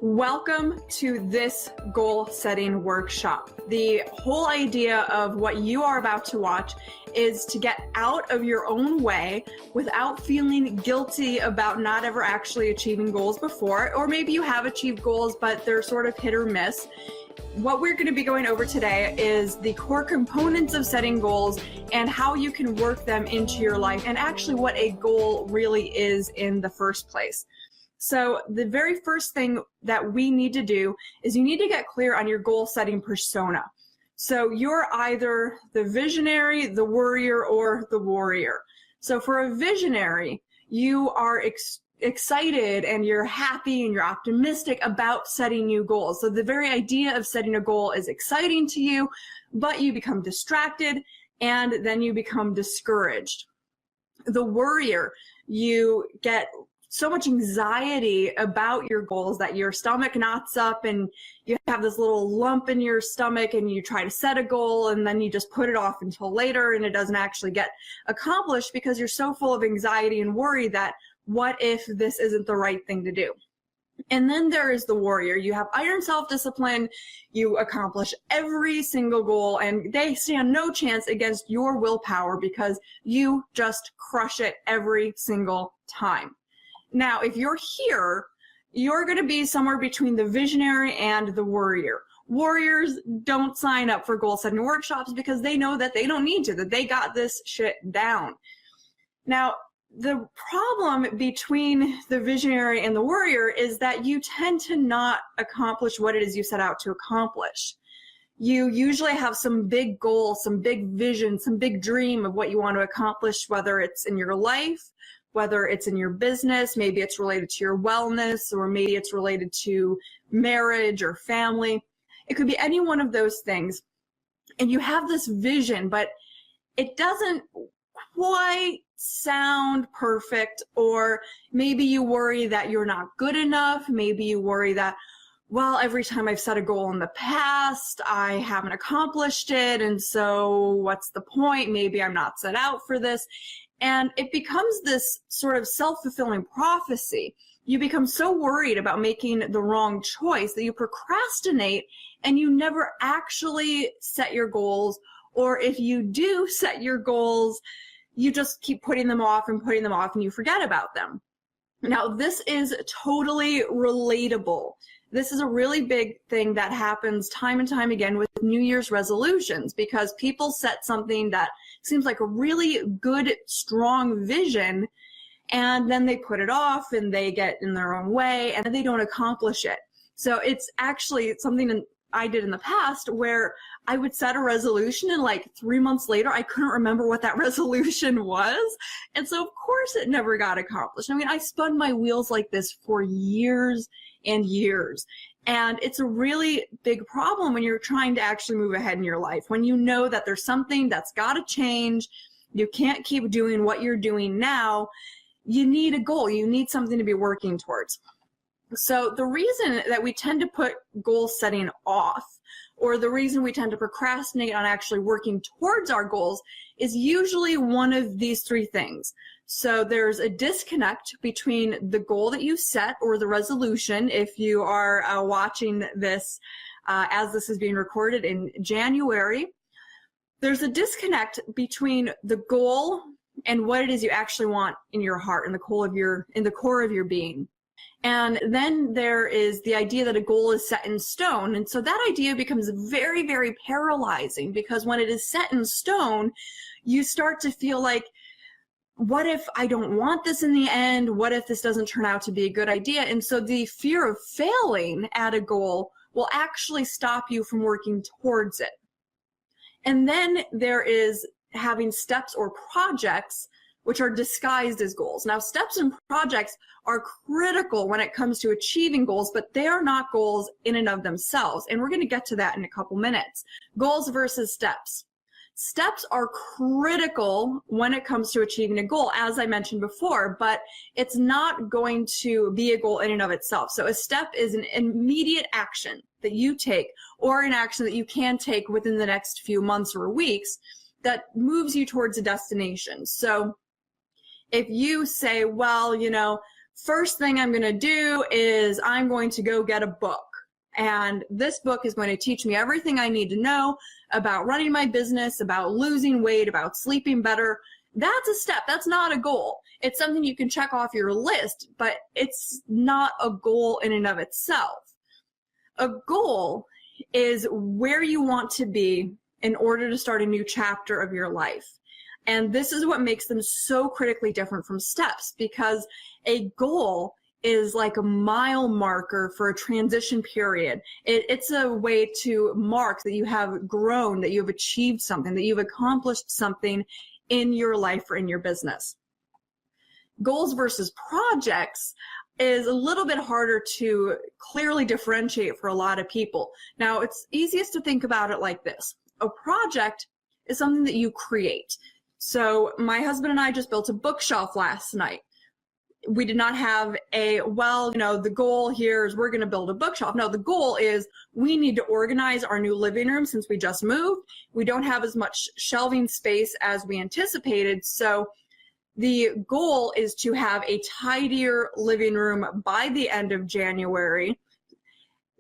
Welcome to this goal setting workshop. The whole idea of what you are about to watch is to get out of your own way without feeling guilty about not ever actually achieving goals before, or maybe you have achieved goals, but they're sort of hit or miss. What we're going to be going over today is the core components of setting goals and how you can work them into your life and actually what a goal really is in the first place. So the very first thing that we need to do is you need to get clear on your goal setting persona. So you're either the visionary, the worrier, or the warrior. So for a visionary, you are excited and you're happy and you're optimistic about setting new goals. So the very idea of setting a goal is exciting to you, but you become distracted and then you become discouraged. The worrier, you get so much anxiety about your goals that your stomach knots up and you have this little lump in your stomach and you try to set a goal and then you just put it off until later and it doesn't actually get accomplished because you're so full of anxiety and worry that what if this isn't the right thing to do? And then there is the warrior. You have iron self-discipline, you accomplish every single goal, and they stand no chance against your willpower because you just crush it every single time. Now, if you're here, you're going to be somewhere between the visionary and the warrior. Warriors don't sign up for goal setting workshops because they know that they don't need to, that they got this shit down. Now, the problem between the visionary and the warrior is that you tend to not accomplish what it is you set out to accomplish. You usually have some big goal, some big vision, some big dream of what you want to accomplish, whether it's in your life, whether it's in your business, maybe it's related to your wellness, or maybe it's related to marriage or family. It could be any one of those things. And you have this vision, but it doesn't quite sound perfect, or maybe you worry that you're not good enough. Maybe you worry that, well, every time I've set a goal in the past, I haven't accomplished it. And so what's the point? Maybe I'm not set out for this. And it becomes this sort of self-fulfilling prophecy. You become so worried about making the wrong choice that you procrastinate and you never actually set your goals. Or if you do set your goals, you just keep putting them off and you forget about them. Now, this is totally relatable. This is a really big thing that happens time and time again with New Year's resolutions, because people set something that seems like a really good, strong vision, and then they put it off and they get in their own way and they don't accomplish it. So it's actually something I did in the past where I would set a resolution and like 3 months later, I couldn't remember what that resolution was. And so of course it never got accomplished. I mean, I spun my wheels like this for years and years. And it's a really big problem when you're trying to actually move ahead in your life. When you know that there's something that's got to change, you can't keep doing what you're doing now, you need a goal, you need something to be working towards. So the reason that we tend to put goal setting off, or the reason we tend to procrastinate on actually working towards our goals, is usually one of these three things. So there's a disconnect between the goal that you set, or the resolution, if you are watching this as this is being recorded in January. There's a disconnect between the goal and what it is you actually want in your heart, in the core of your being. And then there is the idea that a goal is set in stone. And so that idea becomes very, very paralyzing, because when it is set in stone, you start to feel like, what if I don't want this in the end? What if this doesn't turn out to be a good idea? And so the fear of failing at a goal will actually stop you from working towards it. And then there is having steps or projects which are disguised as goals. Now, steps and projects are critical when it comes to achieving goals, but they are not goals in and of themselves. And we're going to get to that in a couple minutes. Goals versus steps. Steps are critical when it comes to achieving a goal, as I mentioned before, but it's not going to be a goal in and of itself. So a step is an immediate action that you take, or an action that you can take within the next few months or weeks that moves you towards a destination. So if you say, well, first thing I'm going to do is I'm going to go get a book. And this book is going to teach me everything I need to know about running my business, about losing weight, about sleeping better. That's a step. That's not a goal. It's something you can check off your list, but it's not a goal in and of itself. A goal is where you want to be in order to start a new chapter of your life. And this is what makes them so critically different from steps, because a goal is like a mile marker for a transition period. It's a way to mark that you have grown, that you have achieved something, that you've accomplished something in your life or in your business. Goals versus projects is a little bit harder to clearly differentiate for a lot of people. Now, it's easiest to think about it like this. A project is something that you create. So my husband and I just built a bookshelf last night. We did not have the goal here is we're going to build a bookshelf. No, the goal is we need to organize our new living room since we just moved. We don't have as much shelving space as we anticipated. So the goal is to have a tidier living room by the end of January.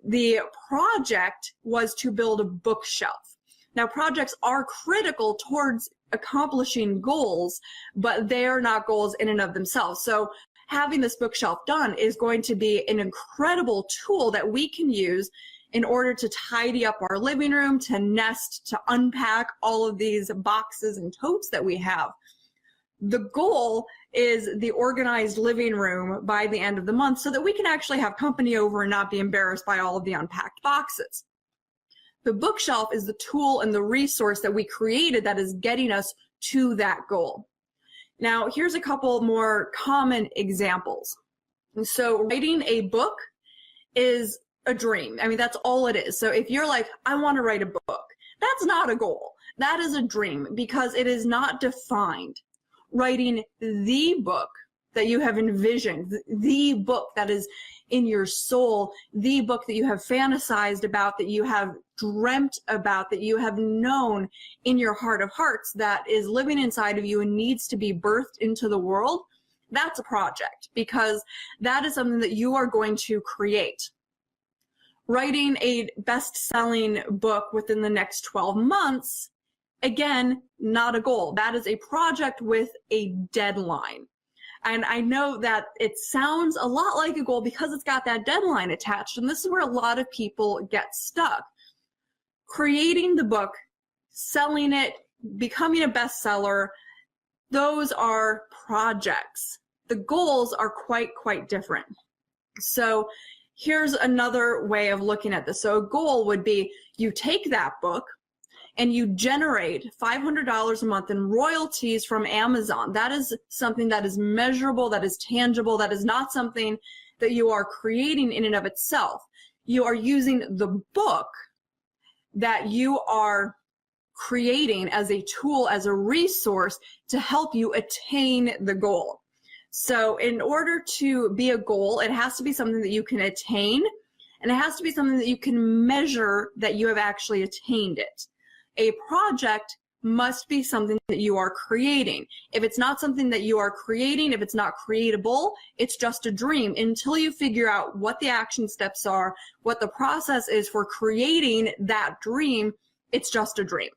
The project was to build a bookshelf. Now, projects are critical towards accomplishing goals, but they are not goals in and of themselves. So having this bookshelf done is going to be an incredible tool that we can use in order to tidy up our living room, to nest, to unpack all of these boxes and totes that we have. The goal is the organized living room by the end of the month so that we can actually have company over and not be embarrassed by all of the unpacked boxes. The bookshelf is the tool and the resource that we created that is getting us to that goal. Now, here's a couple more common examples. So writing a book is a dream. I mean, that's all it is. So if you're like, I want to write a book, that's not a goal. That is a dream because it is not defined. Writing the book that you have envisioned, the book that is in your soul, the book that you have fantasized about, that you have dreamt about, that you have known in your heart of hearts that is living inside of you and needs to be birthed into the world, that's a project because that is something that you are going to create. Writing a best-selling book within the next 12 months, again, not a goal. That is a project with a deadline. And I know that it sounds a lot like a goal because it's got that deadline attached. And this is where a lot of people get stuck. Creating the book, selling it, becoming a bestseller, those are projects. The goals are quite different. So here's another way of looking at this. So a goal would be you take that book and you generate $500 a month in royalties from Amazon. That is something that is measurable, that is tangible, that is not something that you are creating in and of itself. You are using the book that you are creating as a tool, as a resource to help you attain the goal. So in order to be a goal, it has to be something that you can attain, and it has to be something that you can measure that you have actually attained it. A project must be something that you are creating. If it's not something that you are creating, if it's not creatable, it's just a dream until you figure out what the action steps are, what the process is for creating that dream. It's just a dream.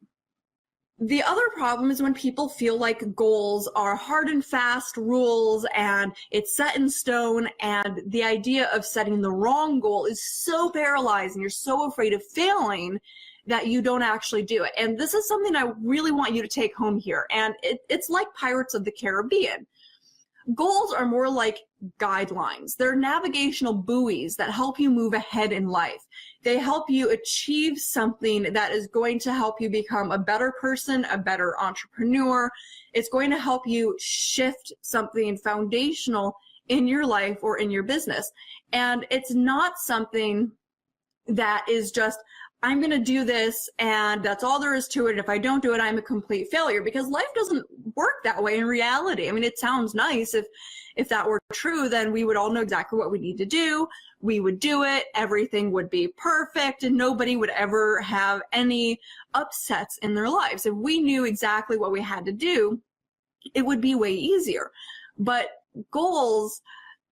The other problem is when people feel like goals are hard and fast rules and it's set in stone, and the idea of setting the wrong goal is so paralyzing. You're so afraid of failing that you don't actually do it. And this is something I really want you to take home here. And it's like Pirates of the Caribbean. Goals are more like guidelines. They're navigational buoys that help you move ahead in life. They help you achieve something that is going to help you become a better person, a better entrepreneur. It's going to help you shift something foundational in your life or in your business. And it's not something that is just, I'm going to do this and that's all there is to it. If I don't do it, I'm a complete failure, because life doesn't work that way in reality. I mean, it sounds nice. If that were true, then we would all know exactly what we need to do. We would do it. Everything would be perfect and nobody would ever have any upsets in their lives. If we knew exactly what we had to do, it would be way easier. But goals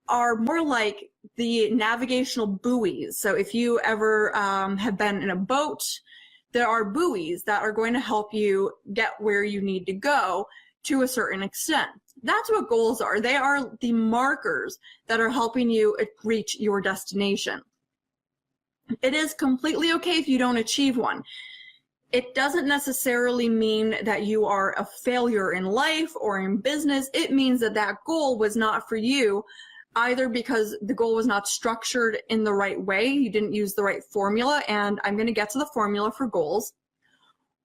are more like the navigational buoys. So if you ever have been in a boat, there are buoys that are going to help you get where you need to go to a certain extent. That's what goals are. They are the markers that are helping you reach your destination. It is completely okay if you don't achieve one. It doesn't necessarily mean that you are a failure in life or in business. It means that that goal was not for you, either because the goal was not structured in the right way, you didn't use the right formula, and I'm going to get to the formula for goals,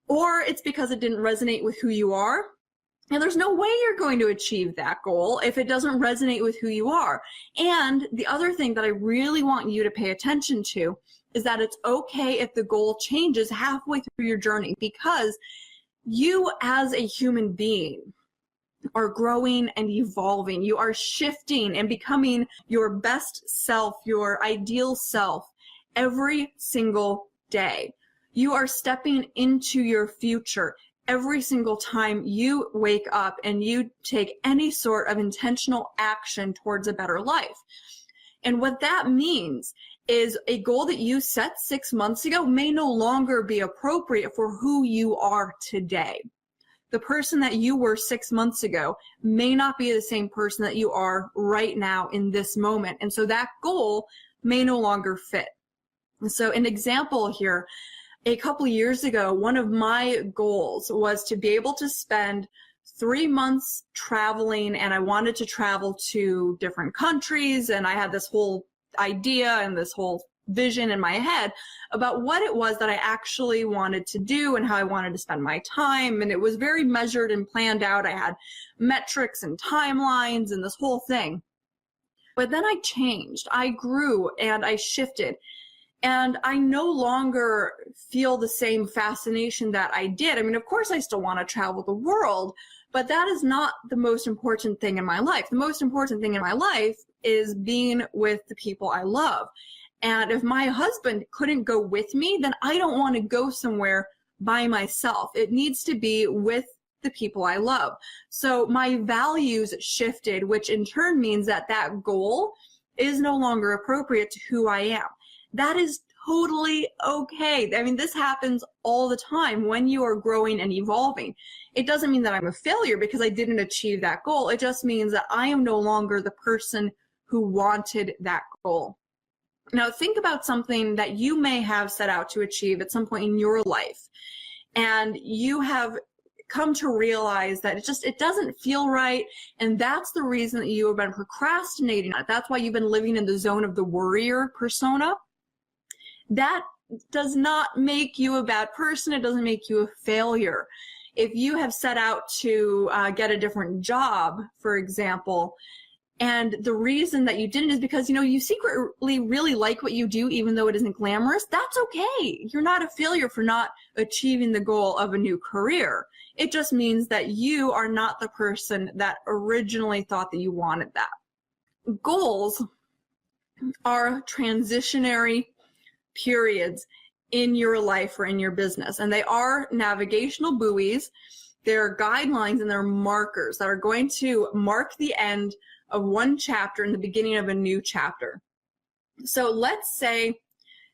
or it's because it didn't resonate with who you are. And there's no way you're going to achieve that goal if it doesn't resonate with who you are. And the other thing that I really want you to pay attention to is that it's okay if the goal changes halfway through your journey, because you as a human being are growing and evolving. You are shifting and becoming your best self, your ideal self, every single day. You are stepping into your future every single time you wake up and you take any sort of intentional action towards a better life. And what that means is a goal that you set 6 months ago may no longer be appropriate for who you are today. The person that you were 6 months ago may not be the same person that you are right now in this moment. And so that goal may no longer fit. And so an example here, a couple of years ago, one of my goals was to be able to spend 3 months traveling, and I wanted to travel to different countries, and I had this whole idea and this whole vision in my head about what it was that I actually wanted to do and how I wanted to spend my time. And it was very measured and planned out. I had metrics and timelines and this whole thing. But then I changed, I grew, and I shifted. And I no longer feel the same fascination that I did. I mean, of course, I still want to travel the world, but that is not the most important thing in my life. The most important thing in my life is being with the people I love. And if my husband couldn't go with me, then I don't want to go somewhere by myself. It needs to be with the people I love. So my values shifted, which in turn means that that goal is no longer appropriate to who I am. That is totally okay. I mean, this happens all the time when you are growing and evolving. It doesn't mean that I'm a failure because I didn't achieve that goal. It just means that I am no longer the person who wanted that goal. Now, think about something that you may have set out to achieve at some point in your life, and you have come to realize that it doesn't feel right, and that's the reason that you have been procrastinating on it. That's why you've been living in the zone of the worrier persona. That does not make you a bad person. It doesn't make you a failure. If you have set out to get a different job, for example, and the reason that you didn't is because, you secretly really like what you do, even though it isn't glamorous, that's okay. You're not a failure for not achieving the goal of a new career. It just means that you are not the person that originally thought that you wanted that. Goals are transitionary periods in your life or in your business, and they are navigational buoys. They're guidelines and they're markers that are going to mark the end of one chapter and the beginning of a new chapter. So let's say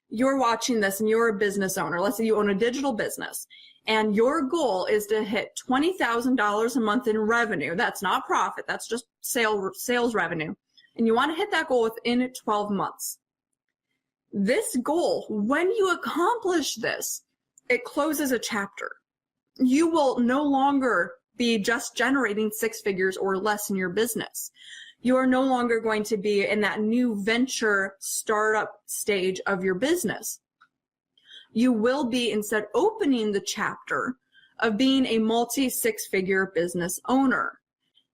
you're watching this and you're a business owner. Let's say you own a digital business and your goal is to hit $20,000 a month in revenue. That's not profit, that's just sales revenue. And you want to hit that goal within 12 months. This goal, when you accomplish this, it closes a chapter. You will no longer be just generating 6 figures or less in your business. You are no longer going to be in that new venture startup stage of your business. You will be instead opening the chapter of being a multi-6-figure business owner.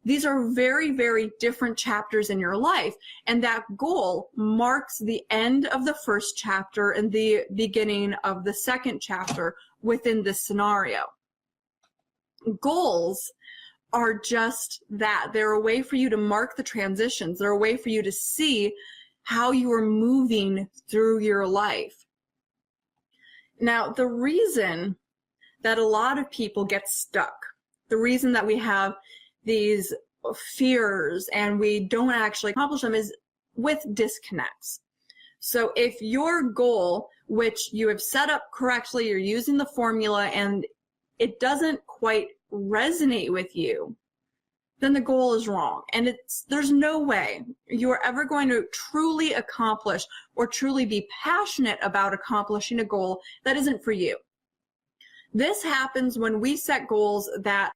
These are very, very different chapters in your life, and that goal marks the end of the first chapter and the beginning of the second chapter within this scenario. Goals are just that. They're a way for you to mark the transitions. They're a way for you to see how you are moving through your life. Now, the reason that a lot of people get stuck, the reason that we have these fears and we don't actually accomplish them is with disconnects. So if your goal, which you have set up correctly, you're using the formula and it doesn't quite resonate with you, then the goal is wrong. And there's no way you are ever going to truly accomplish or truly be passionate about accomplishing a goal that isn't for you. This happens when we set goals that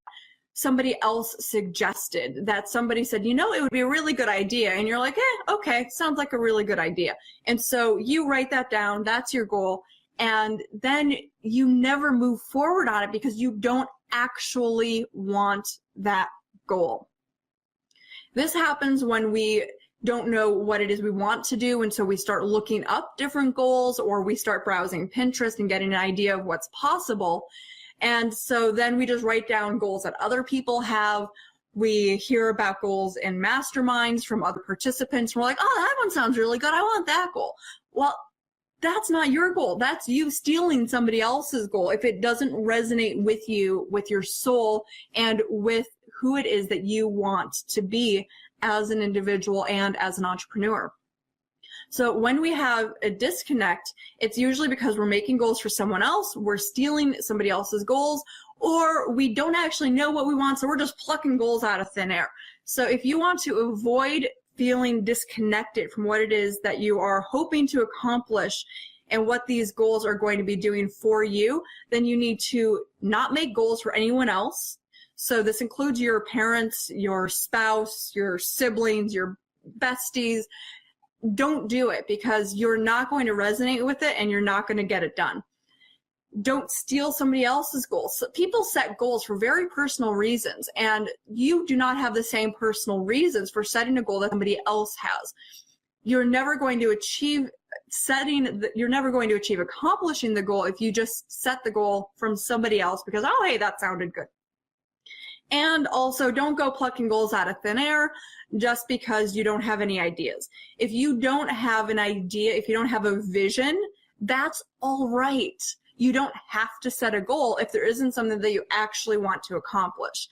somebody else suggested, that somebody said, you know, it would be a really good idea. And you're like, okay, sounds like a really good idea. And so you write that down, that's your goal. And then you never move forward on it because you don't actually want that goal. This happens when we don't know what it is we want to do, and so we start looking up different goals, or we start browsing Pinterest and getting an idea of what's possible. And so then we just write down goals that other people have. We hear about goals in masterminds from other participants. We're like, oh, that one sounds really good. I want that goal. Well, that's not your goal. That's you stealing somebody else's goal if it doesn't resonate with you, with your soul, and with who it is that you want to be as an individual and as an entrepreneur. So when we have a disconnect, it's usually because we're making goals for someone else, we're stealing somebody else's goals, or we don't actually know what we want, so we're just plucking goals out of thin air. So if you want to avoid feeling disconnected from what it is that you are hoping to accomplish and what these goals are going to be doing for you, then you need to not make goals for anyone else. So this includes your parents, your spouse, your siblings, your besties. Don't do it because you're not going to resonate with it and you're not going to get it done. Don't steal somebody else's goals. So people set goals for very personal reasons, and you do not have the same personal reasons for setting a goal that somebody else has. You're never going to achieve accomplishing the goal if you just set the goal from somebody else because, oh, hey, that sounded good. And also, don't go plucking goals out of thin air just because you don't have any ideas. If you don't have an idea, if you don't have a vision, that's all right. You don't have to set a goal if there isn't something that you actually want to accomplish.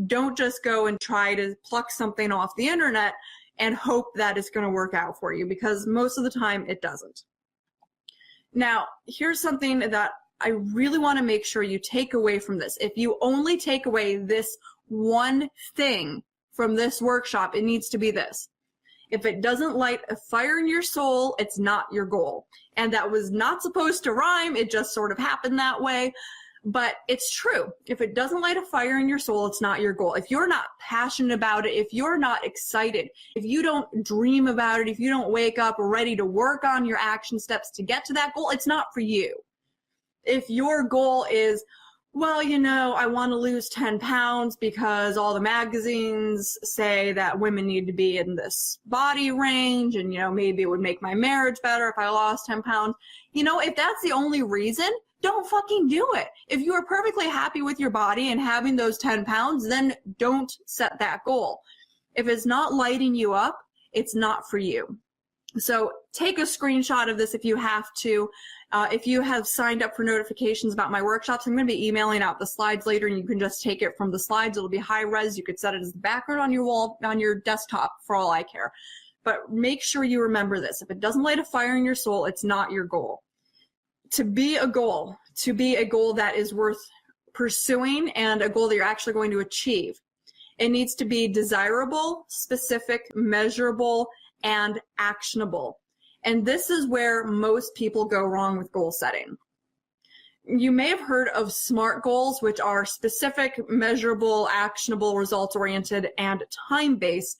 Don't just go and try to pluck something off the internet and hope that it's going to work out for you, because most of the time it doesn't. Now, here's something that I really want to make sure you take away from this. If you only take away this one thing from this workshop, it needs to be this. If it doesn't light a fire in your soul, it's not your goal. And that was not supposed to rhyme. It just sort of happened that way. But it's true. If it doesn't light a fire in your soul, it's not your goal. If you're not passionate about it, if you're not excited, if you don't dream about it, if you don't wake up ready to work on your action steps to get to that goal, it's not for you. If your goal is, well, you know, I want to lose 10 pounds because all the magazines say that women need to be in this body range, and, you know, maybe it would make my marriage better if I lost 10 pounds. You know, if that's the only reason, don't fucking do it. If you are perfectly happy with your body and having those 10 pounds, then don't set that goal. If it's not lighting you up, it's not for you. So take a screenshot of this if you have to. If you have signed up for notifications about my workshops, I'm going to be emailing out the slides later, and you can just take it from the slides. It'll be high res. You could set it as the background on your wall, on your desktop, for all I care. But make sure you remember this. If it doesn't light a fire in your soul, it's not your goal. To be a goal that is worth pursuing and a goal that you're actually going to achieve, it needs to be desirable, specific, measurable, and actionable. And this is where most people go wrong with goal setting. You may have heard of SMART goals, which are specific, measurable, actionable, results-oriented, and time-based.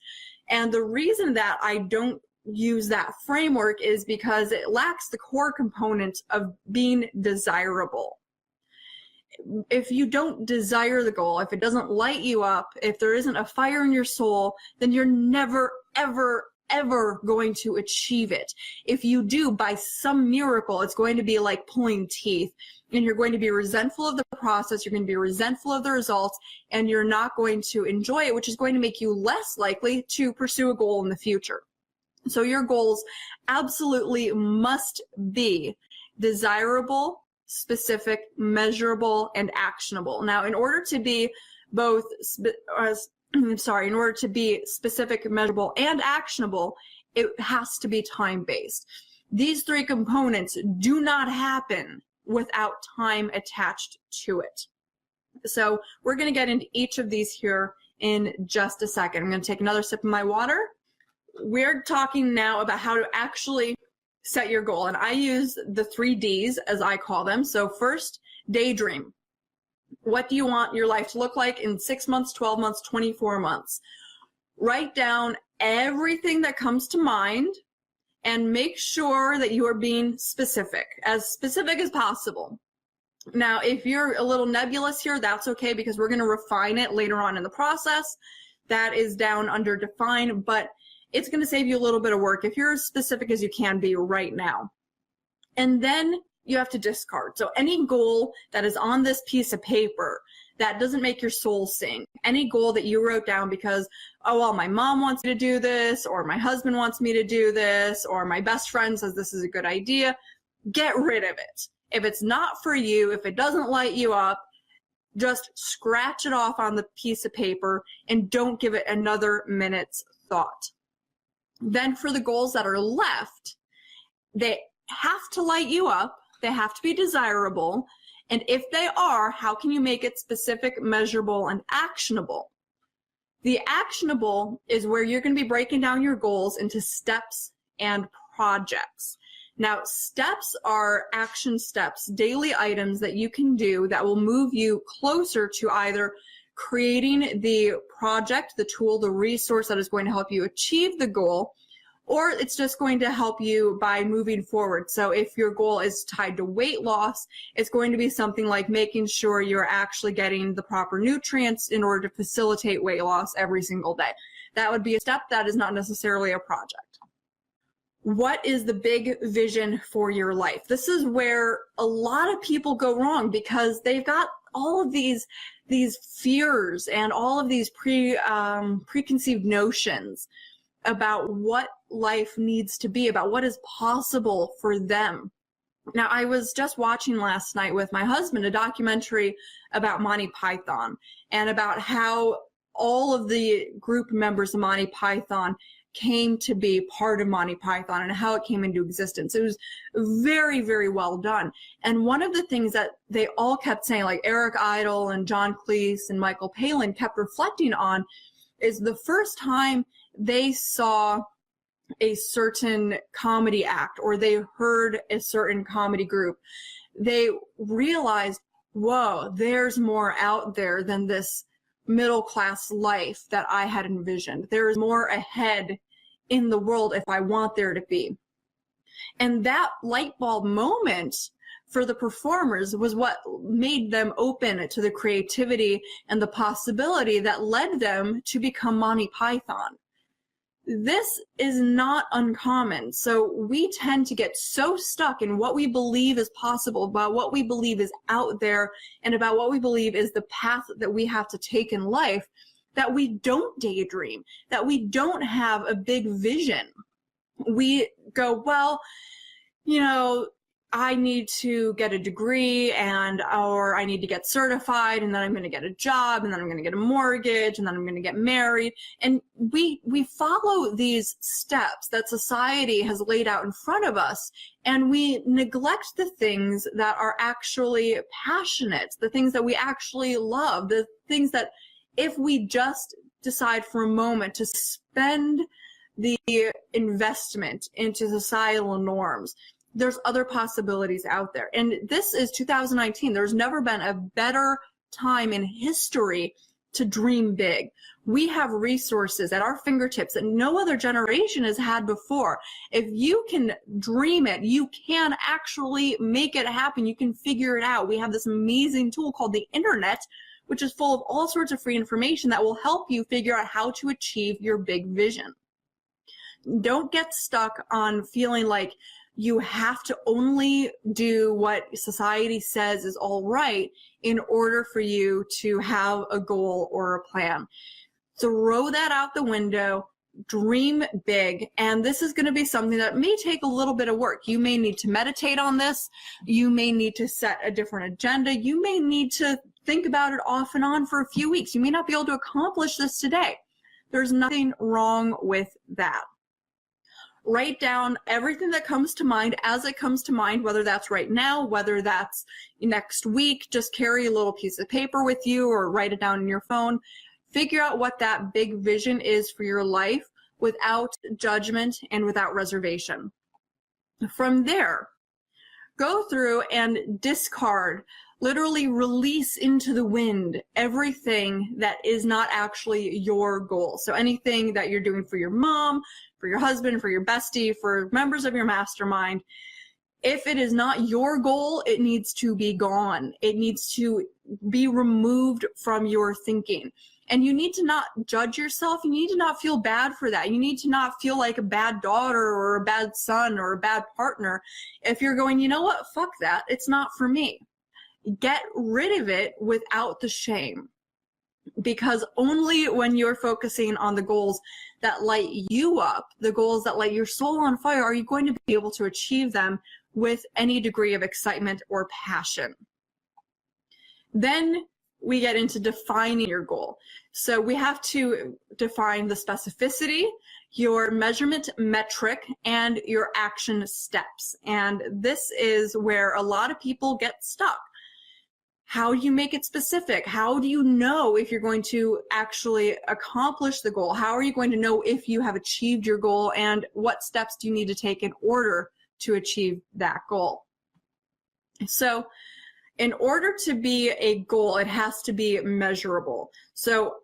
And the reason that I don't use that framework is because it lacks the core component of being desirable. If you don't desire the goal, if it doesn't light you up, if there isn't a fire in your soul, then you're never, ever going to achieve it. If you do, by some miracle, it's going to be like pulling teeth, and you're going to be resentful of the process, you're going to be resentful of the results, and you're not going to enjoy it, which is going to make you less likely to pursue a goal in the future. So your goals absolutely must be desirable, specific, measurable, and actionable. Now, in order to be specific, measurable, and actionable, it has to be time-based. These three components do not happen without time attached to it. So we're going to get into each of these here in just a second. I'm going to take another sip of my water. We're talking now about how to actually set your goal. And I use the 3 Ds, as I call them. So first, daydream. What do you want your life to look like in 6 months, 12 months, 24 months? Write down everything that comes to mind and make sure that you are being specific as possible. Now, if you're a little nebulous here, that's okay, because we're going to refine it later on in the process. That is down under define, but it's going to save you a little bit of work if you're as specific as you can be right now. And then you have to discard. So any goal that is on this piece of paper that doesn't make your soul sing, any goal that you wrote down because, oh, well, my mom wants me to do this, or my husband wants me to do this, or my best friend says this is a good idea, get rid of it. If it's not for you, if it doesn't light you up, just scratch it off on the piece of paper and don't give it another minute's thought. Then for the goals that are left, they have to light you up, they have to be desirable, and if they are, how can you make it specific, measurable, and actionable? The actionable is where you're going to be breaking down your goals into steps and projects. Now, steps are action steps, daily items that you can do that will move you closer to either creating the project, the tool, the resource that is going to help you achieve the goal, or it's just going to help you by moving forward. So if your goal is tied to weight loss, it's going to be something like making sure you're actually getting the proper nutrients in order to facilitate weight loss every single day. That would be a step. That is not necessarily a project. What is the big vision for your life? This is where a lot of people go wrong, because they've got all of these fears and all of these preconceived notions about what life needs to be, about what is possible for them. Now, I was just watching last night with my husband a documentary about Monty Python and about how all of the group members of Monty Python came to be part of Monty Python and how it came into existence. It was very, very well done. And one of the things that they all kept saying, like Eric Idle and John Cleese and Michael Palin kept reflecting on, is the first time they saw a certain comedy act or they heard a certain comedy group, they realized, whoa, there's more out there than this middle class life that I had envisioned. There is more ahead in the world if I want there to be. And that light bulb moment for the performers was what made them open to the creativity and the possibility that led them to become Monty Python. This is not uncommon. So we tend to get so stuck in what we believe is possible, about what we believe is out there, and about what we believe is the path that we have to take in life, that we don't daydream, that we don't have a big vision. We go, well, you know, I need to get a degree or I need to get certified, and then I'm going to get a job, and then I'm going to get a mortgage, and then I'm going to get married. And we follow these steps that society has laid out in front of us, and we neglect the things that are actually passionate, the things that we actually love, the things that if we just decide for a moment to spend the investment into societal norms, there's other possibilities out there. And this is 2019. There's never been a better time in history to dream big. We have resources at our fingertips that no other generation has had before. If you can dream it, you can actually make it happen. You can figure it out. We have this amazing tool called the internet, which is full of all sorts of free information that will help you figure out how to achieve your big vision. Don't get stuck on feeling like you have to only do what society says is all right in order for you to have a goal or a plan. Throw that out the window, dream big, and this is going to be something that may take a little bit of work. You may need to meditate on this. You may need to set a different agenda. You may need to think about it off and on for a few weeks. You may not be able to accomplish this today. There's nothing wrong with that. Write down everything that comes to mind as it comes to mind, whether that's right now, whether that's next week. Just carry a little piece of paper with you or write it down in your phone. Figure out what that big vision is for your life without judgment and without reservation. From there, go through and discard, literally release into the wind everything that is not actually your goal. So anything that you're doing for your mom, for your husband, for your bestie, for members of your mastermind, if it is not your goal, it needs to be gone. It needs to be removed from your thinking. And you need to not judge yourself. You need to not feel bad for that. You need to not feel like a bad daughter or a bad son or a bad partner if you're going, you know what, fuck that. It's not for me. Get rid of it without the shame. Because only when you're focusing on the goals that light you up, the goals that light your soul on fire, are you going to be able to achieve them with any degree of excitement or passion. Then we get into defining your goal. So we have to define the specificity, your measurement metric, and your action steps. And this is where a lot of people get stuck. How do you make it specific? How do you know if you're going to actually accomplish the goal? How are you going to know if you have achieved your goal, and what steps do you need to take in order to achieve that goal? So in order to be a goal, it has to be measurable. So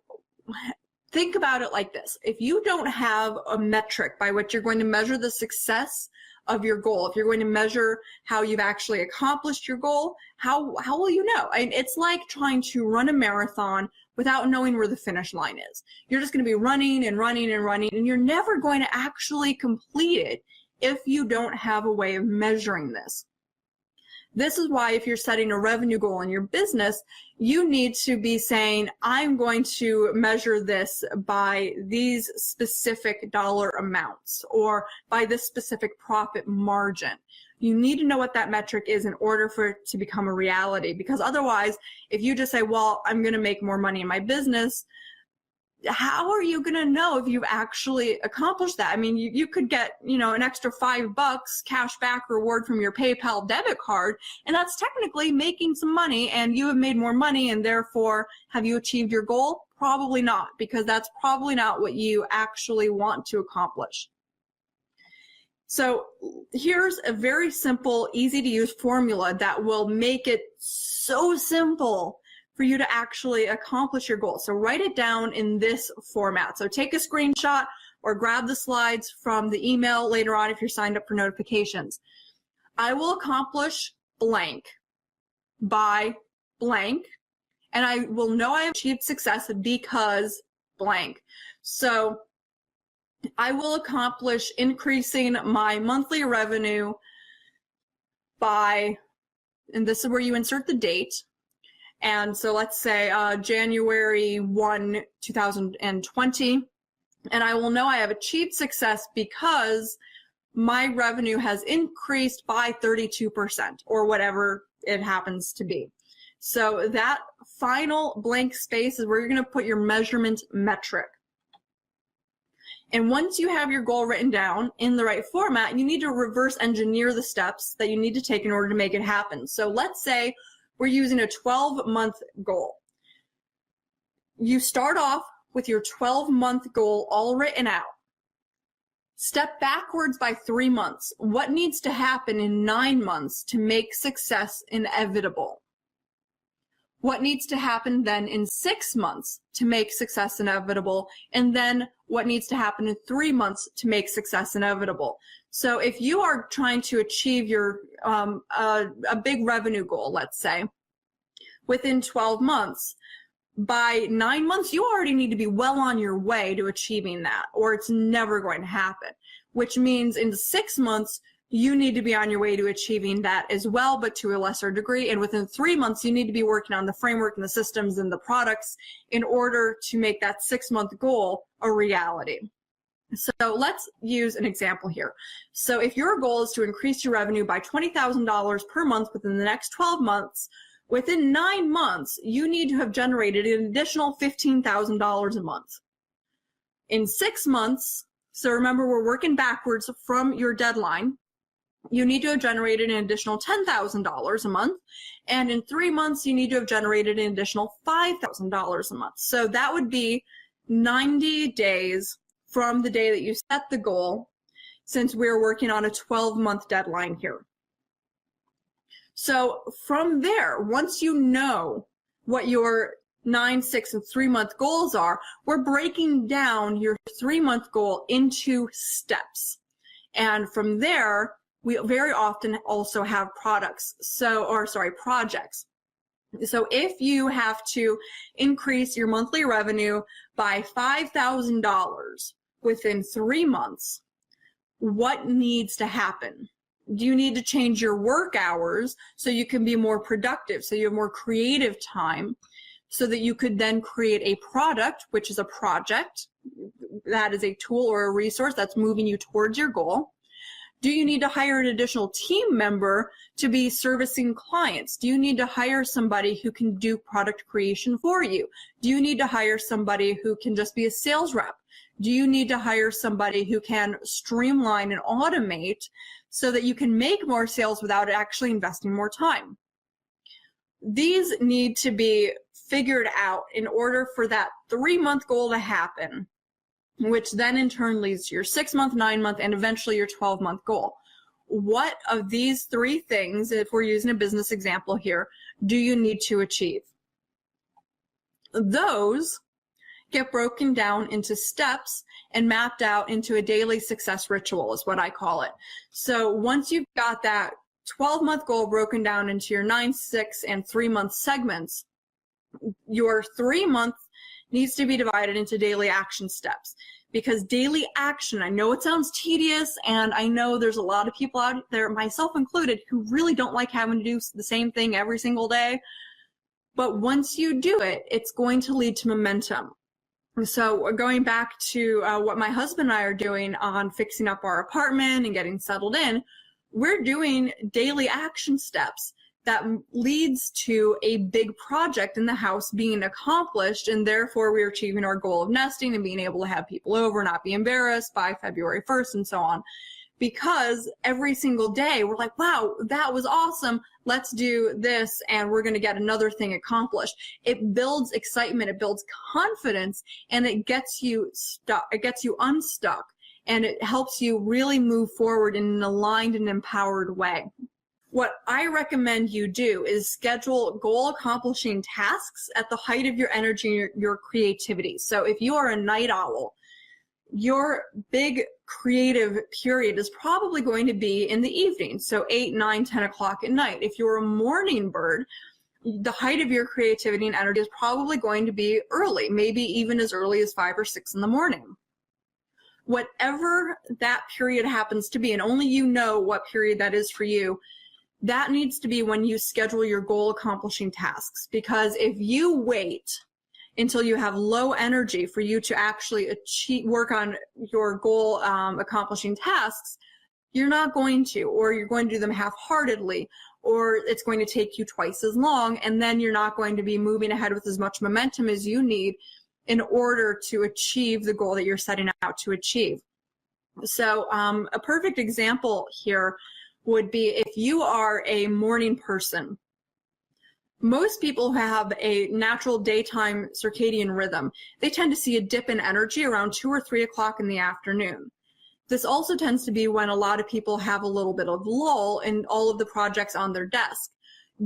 think about it like this. If you don't have a metric by which you're going to measure the success of your goal, if you're going to measure how you've actually accomplished your goal, how will you know? I mean, it's like trying to run a marathon without knowing where the finish line is. You're just going to be running and running and running, and you're never going to actually complete it if you don't have a way of measuring this. This is why if you're setting a revenue goal in your business, you need to be saying, I'm going to measure this by these specific dollar amounts or by this specific profit margin. You need to know what that metric is in order for it to become a reality, because otherwise, if you just say, well, I'm going to make more money in my business, how are you going to know if you've actually accomplished that? I mean, you could get, an extra $5 cash back reward from your PayPal debit card, and that's technically making some money, and you have made more money, and therefore, have you achieved your goal? Probably not, because that's probably not what you actually want to accomplish. So here's a very simple, easy to use formula that will make it so simple for you to actually accomplish your goal. So write it down in this format. So take a screenshot or grab the slides from the email later on if you're signed up for notifications. I will accomplish blank by blank, and I will know I have achieved success because blank. So I will accomplish increasing my monthly revenue by, and this is where you insert the date. And so let's say January 1, 2020, and I will know I have achieved success because my revenue has increased by 32% or whatever it happens to be. So that final blank space is where you're going to put your measurement metric. And once you have your goal written down in the right format, you need to reverse engineer the steps that you need to take in order to make it happen. So let's say we're using a 12-month goal. You start off with your 12-month goal all written out. Step backwards by 3 months. What needs to happen in 9 months to make success inevitable? What needs to happen then in 6 months to make success inevitable? And then what needs to happen in 3 months to make success inevitable? So if you are trying to achieve your a big revenue goal, let's say, within 12 months, by 9 months, you already need to be well on your way to achieving that, or it's never going to happen, which means in 6 months, you need to be on your way to achieving that as well, but to a lesser degree. And within 3 months, you need to be working on the framework and the systems and the products in order to make that 6-month goal a reality. So let's use an example here. So if your goal is to increase your revenue by $20,000 per month within the next 12 months, within 9 months, you need to have generated an additional $15,000 a month. In 6 months, So remember, we're working backwards from your deadline. You need to have generated an additional $10,000 a month. And in 3 months, you need to have generated an additional $5,000 a month. So that would be 90 days from the day that you set the goal, since we're working on a 12-month deadline here. So from there, once you know what your 9, 6, and 3-month goals are, we're breaking down your 3-month goal into steps. And from there, we very often also have projects. So if you have to increase your monthly revenue by $5,000 within 3 months, what needs to happen? Do you need to change your work hours so you can be more productive, so you have more creative time, so that you could then create a product, which is a project, that is a tool or a resource that's moving you towards your goal? Do you need to hire an additional team member to be servicing clients? Do you need to hire somebody who can do product creation for you? Do you need to hire somebody who can just be a sales rep? Do you need to hire somebody who can streamline and automate so that you can make more sales without actually investing more time? These need to be figured out in order for that 3-month goal to happen, which then in turn leads to your 6-month, 9-month, and eventually your 12-month goal. What of these 3 things, if we're using a business example here, do you need to achieve? Those get broken down into steps and mapped out into a daily success ritual, is what I call it. So once you've got that 12-month goal broken down into your 9, 6, and 3-month segments, your 3-month needs to be divided into daily action steps, because daily action, I know it sounds tedious, and I know there's a lot of people out there, myself included, who really don't like having to do the same thing every single day. But once you do it, it's going to lead to momentum. So going back to what my husband and I are doing on fixing up our apartment and getting settled in, we're doing daily action steps that leads to a big project in the house being accomplished, and therefore we're achieving our goal of nesting and being able to have people over, not be embarrassed by February 1st and so on. Because every single day we're like, wow, that was awesome, let's do this, and we're going to get another thing accomplished. It builds excitement, it builds confidence, and it gets you unstuck, and it helps you really move forward in an aligned and empowered way. What I recommend you do is schedule goal accomplishing tasks at the height of your energy and your creativity. So if you are a night owl, your big creative period is probably going to be in the evening, so 8, 9, 10 o'clock at night. If you're a morning bird, the height of your creativity and energy is probably going to be early, maybe even as early as 5 or 6 in the morning. Whatever that period happens to be, and only you know what period that is for you, that needs to be when you schedule your goal accomplishing tasks. Because if you wait until you have low energy for you to actually work on your goal accomplishing tasks, you're not going to, or you're going to do them half-heartedly, or it's going to take you twice as long, and then you're not going to be moving ahead with as much momentum as you need in order to achieve the goal that you're setting out to achieve. So a perfect example here would be if you are a morning person. Most people who have a natural daytime circadian rhythm, they tend to see a dip in energy around 2 or 3 o'clock in the afternoon. This also tends to be when a lot of people have a little bit of lull in all of the projects on their desk.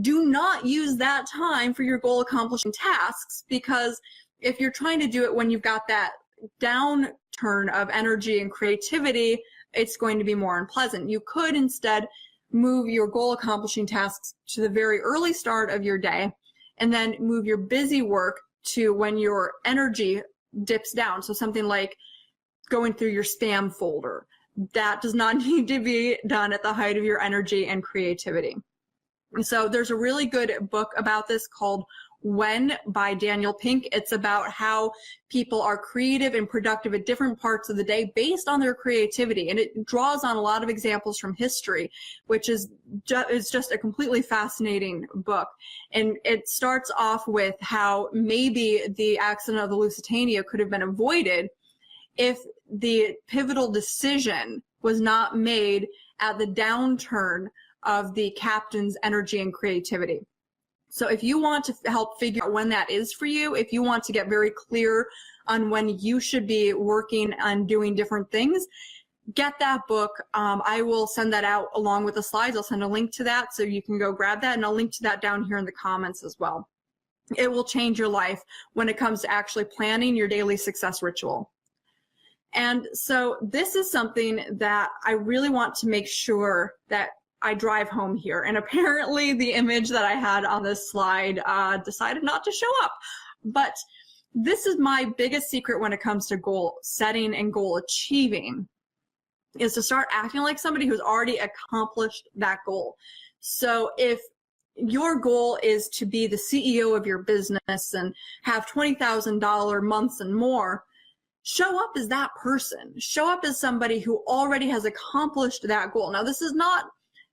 Do not use that time for your goal accomplishing tasks, because if you're trying to do it when you've got that downturn of energy and creativity, it's going to be more unpleasant. You could instead move your goal accomplishing tasks to the very early start of your day, and then move your busy work to when your energy dips down. So something like going through your spam folder. That does not need to be done at the height of your energy and creativity. And so there's a really good book about this called When by Daniel Pink. It's about how people are creative and productive at different parts of the day based on their creativity. And it draws on a lot of examples from history, which is just a completely fascinating book. And it starts off with how maybe the accident of the Lusitania could have been avoided if the pivotal decision was not made at the downturn of the captain's energy and creativity. So if you want to help figure out when that is for you, if you want to get very clear on when you should be working on doing different things, get that book. I will send that out along with the slides. I'll send a link to that so you can go grab that, and I'll link to that down here in the comments as well. It will change your life when it comes to actually planning your daily success ritual. And so this is something that I really want to make sure that I drive home here. And apparently the image that I had on this slide decided not to show up. But this is my biggest secret when it comes to goal setting and goal achieving, is to start acting like somebody who's already accomplished that goal. So if your goal is to be the CEO of your business and have $20,000 months and more, show up as that person. Show up as somebody who already has accomplished that goal. Now, this is not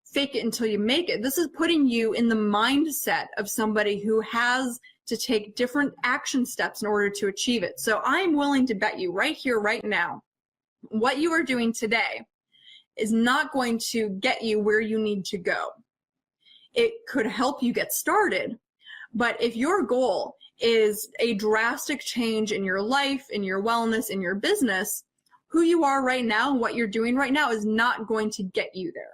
fake it until you make it. This is putting you in the mindset of somebody who has to take different action steps in order to achieve it. So I'm willing to bet you right here, right now, what you are doing today is not going to get you where you need to go. It could help you get started, but if your goal is a drastic change in your life, in your wellness, in your business, who you are right now and what you're doing right now is not going to get you there.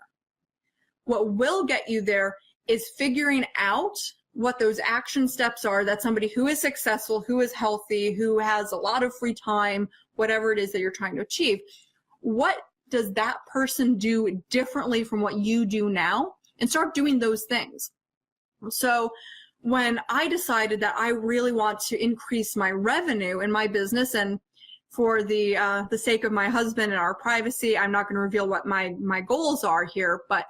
What will get you there is figuring out what those action steps are that somebody who is successful, who is healthy, who has a lot of free time, whatever it is that you're trying to achieve, what does that person do differently from what you do now? And start doing those things. So when I decided that I really want to increase my revenue in my business, and for the sake of my husband and our privacy, I'm not going to reveal what my goals are here, but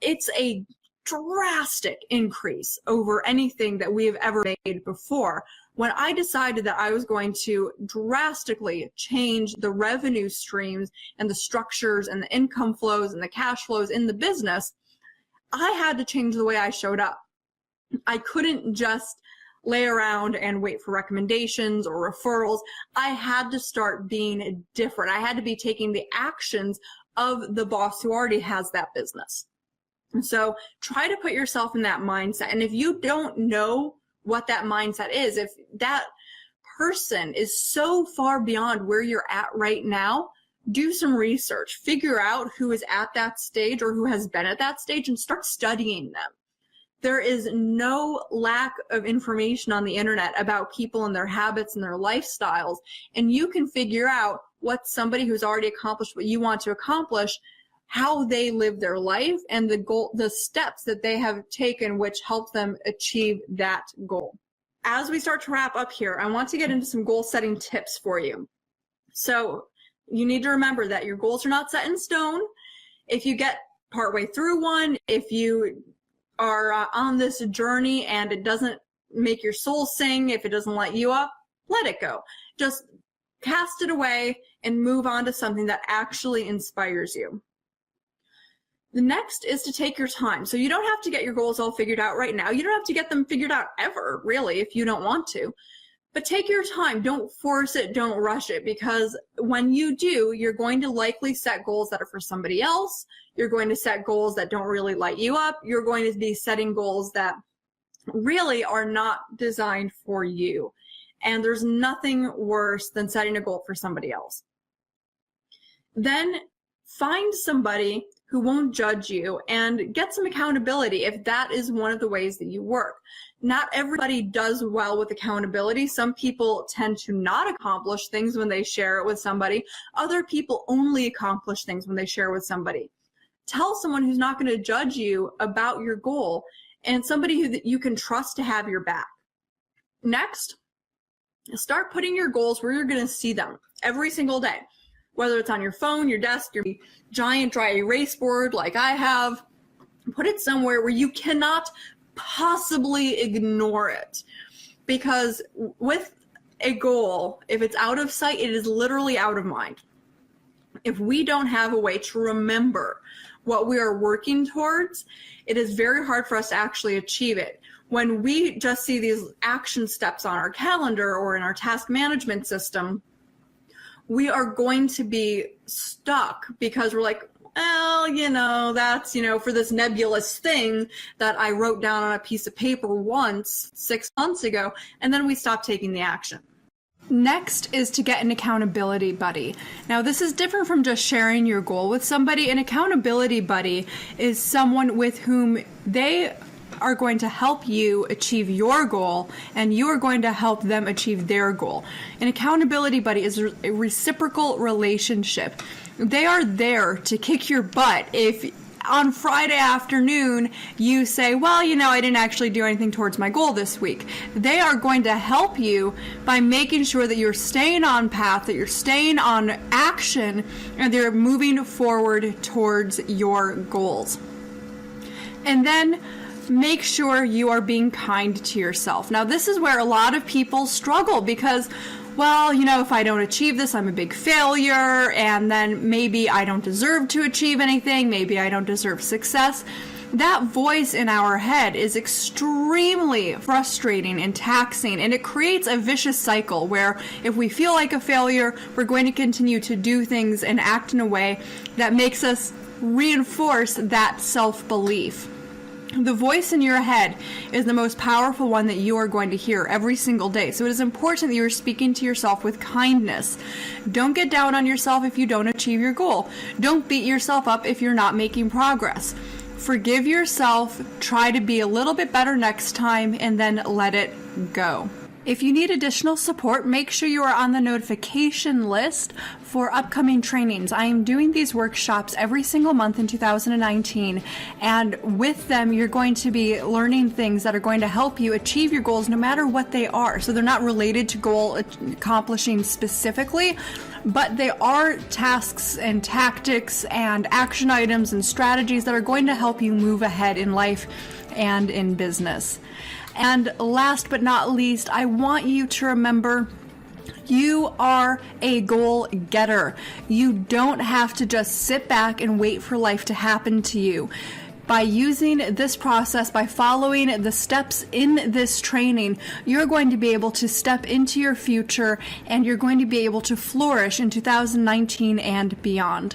it's a drastic increase over anything that we have ever made before. When I decided that I was going to drastically change the revenue streams and the structures and the income flows and the cash flows in the business, I had to change the way I showed up. I couldn't just lay around and wait for recommendations or referrals. I had to start being different. I had to be taking the actions of the boss who already has that business. And so try to put yourself in that mindset. And if you don't know what that mindset is, if that person is so far beyond where you're at right now, do some research, figure out who is at that stage or who has been at that stage, and start studying them. There is no lack of information on the internet about people and their habits and their lifestyles, and you can figure out what somebody who's already accomplished what you want to accomplish, how they live their life, and the steps that they have taken which help them achieve that goal. As we start to wrap up here, I want to get into some goal setting tips for you. So you need to remember that your goals are not set in stone. If you get partway through one, if you are on this journey and it doesn't make your soul sing, if it doesn't light you up, let it go. Just cast it away and move on to something that actually inspires you. The next is to take your time. So you don't have to get your goals all figured out right now. You don't have to get them figured out ever, really, if you don't want to. But take your time. Don't force it. Don't rush it. Because when you do, you're going to likely set goals that are for somebody else. You're going to set goals that don't really light you up. You're going to be setting goals that really are not designed for you. And there's nothing worse than setting a goal for somebody else. Then find somebody who won't judge you and get some accountability if that is one of the ways that you work. Not everybody does well with accountability. Some people tend to not accomplish things when they share it with somebody. Other people only accomplish things when they share with somebody. Tell someone who's not going to judge you about your goal, and somebody who you can trust to have your back. Next, start putting your goals where you're going to see them every single day. Whether it's on your phone, your desk, your giant dry erase board like I have, put it somewhere where you cannot possibly ignore it. Because with a goal, if it's out of sight, it is literally out of mind. If we don't have a way to remember what we are working towards, it is very hard for us to actually achieve it. When we just see these action steps on our calendar or in our task management system, we are going to be stuck because we're like, well, that's, for this nebulous thing that I wrote down on a piece of paper once 6 months ago, and then we stop taking the action. Next is to get an accountability buddy. Now, this is different from just sharing your goal with somebody. An accountability buddy is someone with whom they are going to help you achieve your goal, and you are going to help them achieve their goal. An accountability buddy is a reciprocal relationship. They are there to kick your butt if on Friday afternoon you say, well, I didn't actually do anything towards my goal this week. They are going to help you by making sure that you're staying on path, that you're staying on action, and they're moving forward towards your goals. And then make sure you are being kind to yourself. Now, this is where a lot of people struggle because, well, if I don't achieve this, I'm a big failure, and then maybe I don't deserve to achieve anything, maybe I don't deserve success. That voice in our head is extremely frustrating and taxing, and it creates a vicious cycle where if we feel like a failure, we're going to continue to do things and act in a way that makes us reinforce that self-belief. The voice in your head is the most powerful one that you are going to hear every single day. So it is important that you are speaking to yourself with kindness. Don't get down on yourself if you don't achieve your goal. Don't beat yourself up if you're not making progress. Forgive yourself, try to be a little bit better next time, and then let it go. If you need additional support, make sure you are on the notification list for upcoming trainings. I am doing these workshops every single month in 2019, and with them, you're going to be learning things that are going to help you achieve your goals no matter what they are. So they're not related to goal accomplishing specifically, but they are tasks and tactics and action items and strategies that are going to help you move ahead in life and in business. And last but not least, I want you to remember you are a goal getter. You don't have to just sit back and wait for life to happen to you. By using this process, by following the steps in this training, you're going to be able to step into your future, and you're going to be able to flourish in 2019 and beyond.